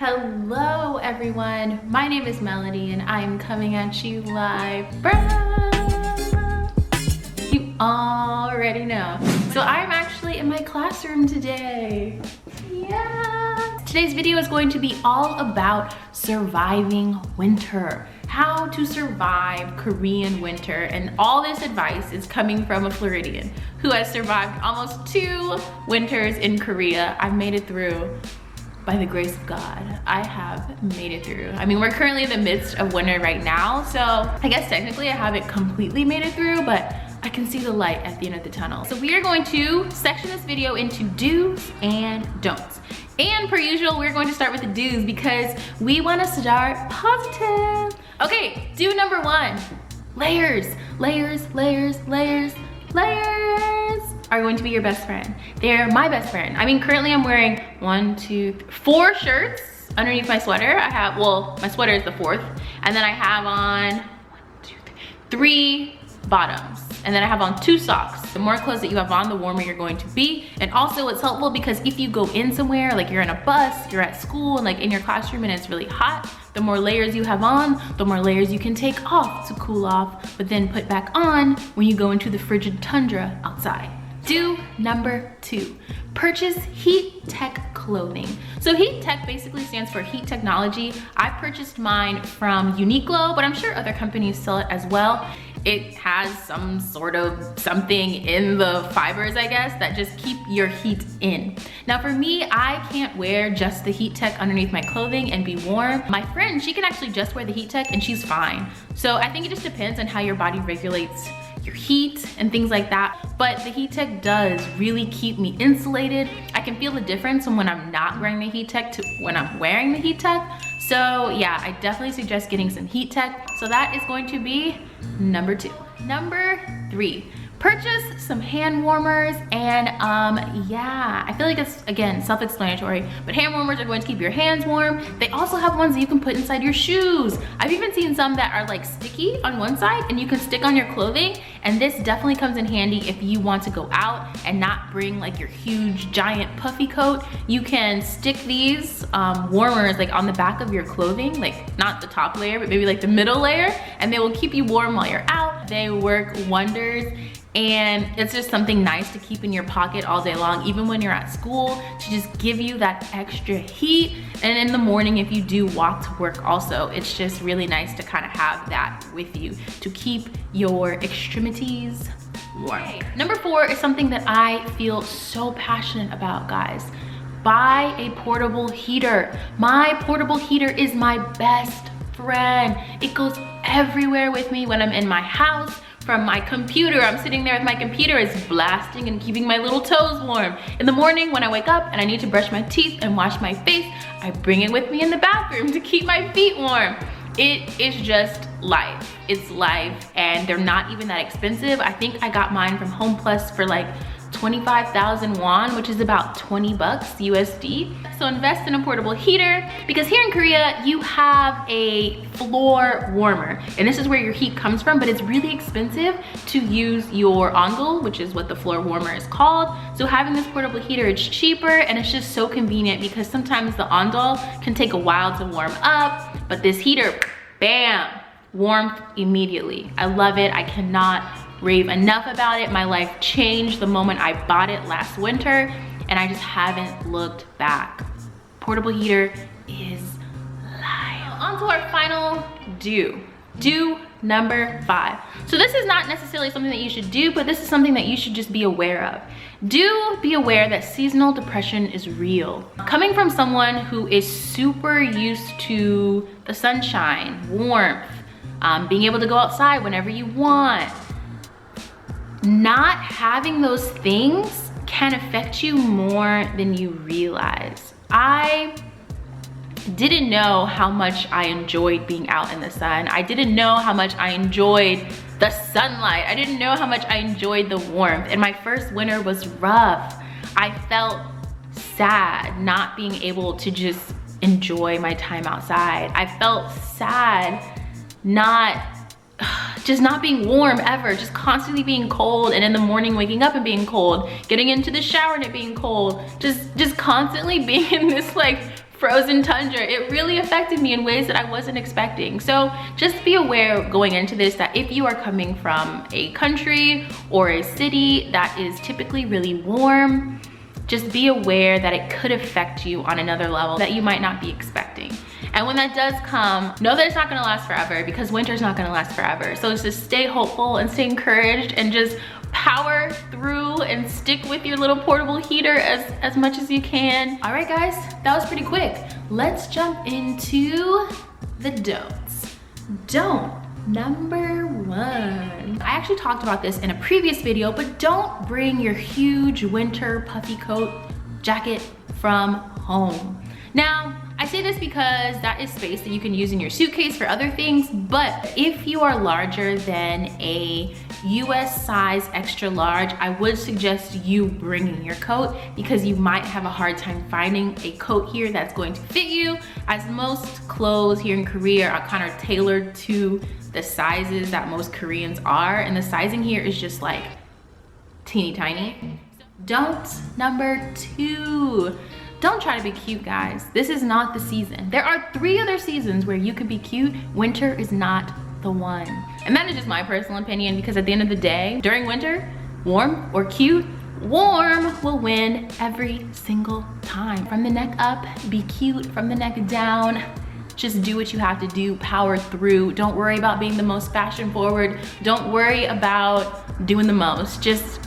Hello everyone, my name is Melody and I am coming at you live from, you already know. So I'm actually in my classroom today. Yeah. Today's video is going to be all about surviving winter. How to survive Korean winter, and all this advice is coming from a Floridian who has survived almost 2 winters in Korea. I've made it through. By the grace of God, I have made it through. I mean, we're currently in the midst of winter right now, so I guess technically I haven't completely made it through, but I can see the light at the end of the tunnel. So we are going to section this video into do's and don'ts. And per usual, we're going to start with the do's because we want to start positive. Okay, do number 1, layers, layers, layers, layers, layers are going to be your best friend. They're my best friend. I mean, currently I'm wearing 1, 2, 3, 4 shirts underneath my sweater. I have, well, my sweater is the 4th. And then I have on 1, 2, 3 bottoms. And then I have on 2 socks. The more clothes that you have on, the warmer you're going to be. And also it's helpful because if you go in somewhere, like you're in a bus, you're at school, and like in your classroom and it's really hot, the more layers you have on, the more layers you can take off to cool off, but then put back on when you go into the frigid tundra outside. Do number 2, purchase heat tech clothing. So heat tech basically stands for heat technology. I purchased mine from Uniqlo, but I'm sure other companies sell it as well. It has some sort of something in the fibers, I guess, that just keep your heat in. Now for me, I can't wear just the heat tech underneath my clothing and be warm. My friend, she can actually just wear the heat tech and she's fine. So I think it just depends on how your body regulates your heat and things like that. But the heat tech does really keep me insulated. I can feel the difference from when I'm not wearing the heat tech to when I'm wearing the heat tech. So yeah, I definitely suggest getting some heat tech. So that is going to be number 2. Number 3, purchase some hand warmers. And yeah, I feel like it's, again, self-explanatory, but hand warmers are going to keep your hands warm. They also have ones that you can put inside your shoes. I've even seen some that are like sticky on one side and you can stick on your clothing. And this definitely comes in handy if you want to go out and not bring like your huge giant puffy coat. You can stick these warmers like on the back of your clothing, like not the top layer, but maybe like the middle layer, and they will keep you warm while you're out. They work wonders. And it's just something nice to keep in your pocket all day long, even when you're at school, to just give you that extra heat. And in the morning, if you do walk to work also, it's just really nice to kind of have that with you to keep your extremities warm. Okay. Number 4 is something that I feel so passionate about, guys. Buy a portable heater. My portable heater is my best friend. It goes everywhere with me when I'm in my house. From my computer, I'm sitting there with my computer, it's blasting and keeping my little toes warm. In the morning when I wake up and I need to brush my teeth and wash my face, I bring it with me in the bathroom to keep my feet warm. It is just life. It's life, and they're not even that expensive. I think I got mine from Home Plus for like 25,000 won, which is about 20 bucks USD. So invest in a portable heater, because here in Korea, you have a floor warmer. And this is where your heat comes from, but it's really expensive to use your ondol, which is what the floor warmer is called. So having this portable heater, it's cheaper and it's just so convenient because sometimes the ondol can take a while to warm up, but this heater, bam, warmth immediately. I love it. I cannot rave enough about it. My life changed the moment I bought it last winter, and I just haven't looked back. Portable heater is life. On to our final do. Do number 5. So this is not necessarily something that you should do, but this is something that you should just be aware of. Do be aware that seasonal depression is real. Coming from someone who is super used to the sunshine, warmth, being able to go outside whenever you want, not having those things can affect you more than you realize. I didn't know how much I enjoyed being out in the sun. I didn't know how much I enjoyed the sunlight. I didn't know how much I enjoyed the warmth. And my first winter was rough. I felt sad not being able to just enjoy my time outside. I felt sad just not being warm ever, just constantly being cold, and in the morning waking up and being cold, getting into the shower and it being cold, just constantly being in this like frozen tundra. It really affected me in ways that I wasn't expecting. So just be aware going into this that if you are coming from a country or a city that is typically really warm, just be aware that it could affect you on another level that you might not be expecting. And when that does come, know that it's not gonna last forever, because winter's not gonna last forever. So just stay hopeful and stay encouraged and just power through and stick with your little portable heater as much as you can. All right guys, that was pretty quick. Let's jump into the don'ts. Don't number 1. I actually talked about this in a previous video, but don't bring your huge winter puffy coat jacket from home. Now, I say this because that is space that you can use in your suitcase for other things, but if you are larger than a US size extra large, I would suggest you bringing your coat, because you might have a hard time finding a coat here that's going to fit you, as most clothes here in Korea are kind of tailored to the sizes that most Koreans are, and the sizing here is just like teeny tiny. Don't number 2. Don't try to be cute, guys. This is not the season. There are 3 other seasons where you could be cute. Winter is not the one. And that is just my personal opinion, because at the end of the day, during winter, warm or cute, warm will win every single time. From the neck up, be cute. From the neck down, just do what you have to do, power through. Don't worry about being the most fashion forward. Don't worry about doing the most. Just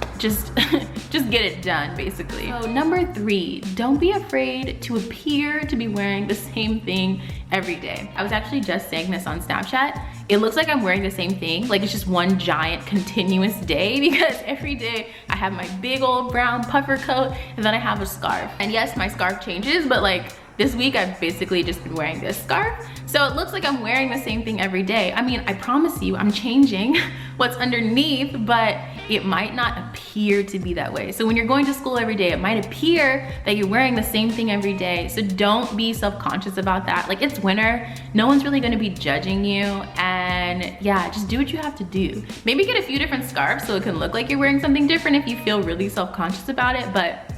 get it done, basically. So number 3, don't be afraid to appear to be wearing the same thing every day. I was actually just saying this on Snapchat. It looks like I'm wearing the same thing, like it's just one giant continuous day, because every day I have my big old brown puffer coat and then I have a scarf. And yes, my scarf changes, but like this week I've basically just been wearing this scarf. So it looks like I'm wearing the same thing every day. I mean, I promise you I'm changing what's underneath, but it might not appear to be that way. So when you're going to school every day, it might appear that you're wearing the same thing every day. So don't be self-conscious about that. Like, it's winter, no one's really gonna be judging you, and yeah, just do what you have to do. Maybe get a few different scarves so it can look like you're wearing something different if you feel really self-conscious about it, but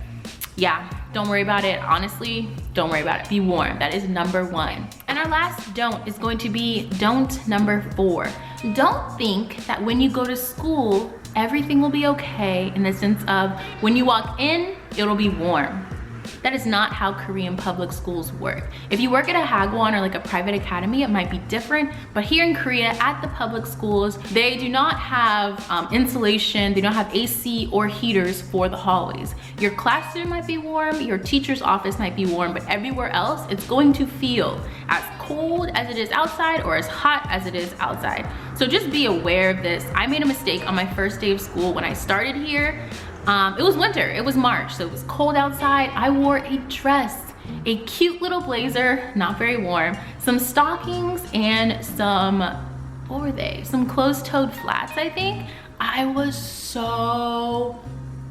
yeah, don't worry about it. Honestly, don't worry about it. Be warm. That is number 1. And our last don't is going to be don't number 4. Don't think that when you go to school, everything will be okay, in the sense of when you walk in, it'll be warm. That is not how Korean public schools work. If you work at a hagwon or like a private academy, it might be different, but here in Korea at the public schools, they do not have insulation, they don't have AC or heaters for the hallways. Your classroom might be warm, your teacher's office might be warm, but everywhere else, it's going to feel as cold as it is outside or as hot as it is outside. So just be aware of this. I made a mistake on my first day of school when I started here. It was winter, it was March, so it was cold outside. I wore a dress, a cute little blazer, not very warm, some stockings, and some, what were they? Some closed-toed flats, I think. I was so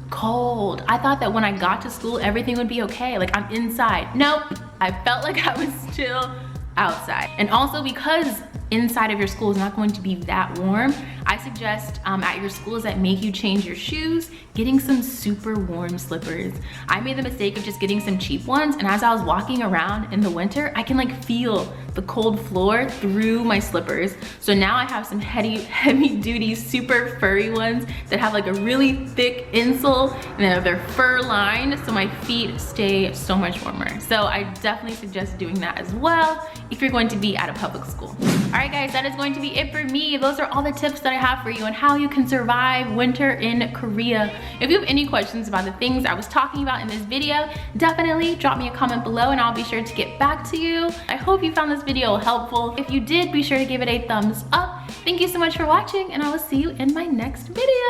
cold. I thought that when I got to school, everything would be okay. Like, I'm inside. Nope, I felt like I was still outside. And also, because inside of your school is not going to be that warm, I suggest at your schools that make you change your shoes, getting some super warm slippers. I made the mistake of just getting some cheap ones, and as I was walking around in the winter, I can like feel the cold floor through my slippers. So now I have some heavy duty, super furry ones that have like a really thick insole, and they're fur lined, so my feet stay so much warmer. So I definitely suggest doing that as well if you're going to be at a public school. All right guys, that is going to be it for me. Those are all the tips that I have for you on how you can survive winter in Korea. If you have any questions about the things I was talking about in this video, definitely drop me a comment below and I'll be sure to get back to you. I hope you found this video helpful. If you did, be sure to give it a thumbs up. Thank you so much for watching, and I will see you in my next video.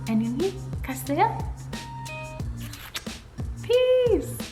안녕히 가세요. Peace.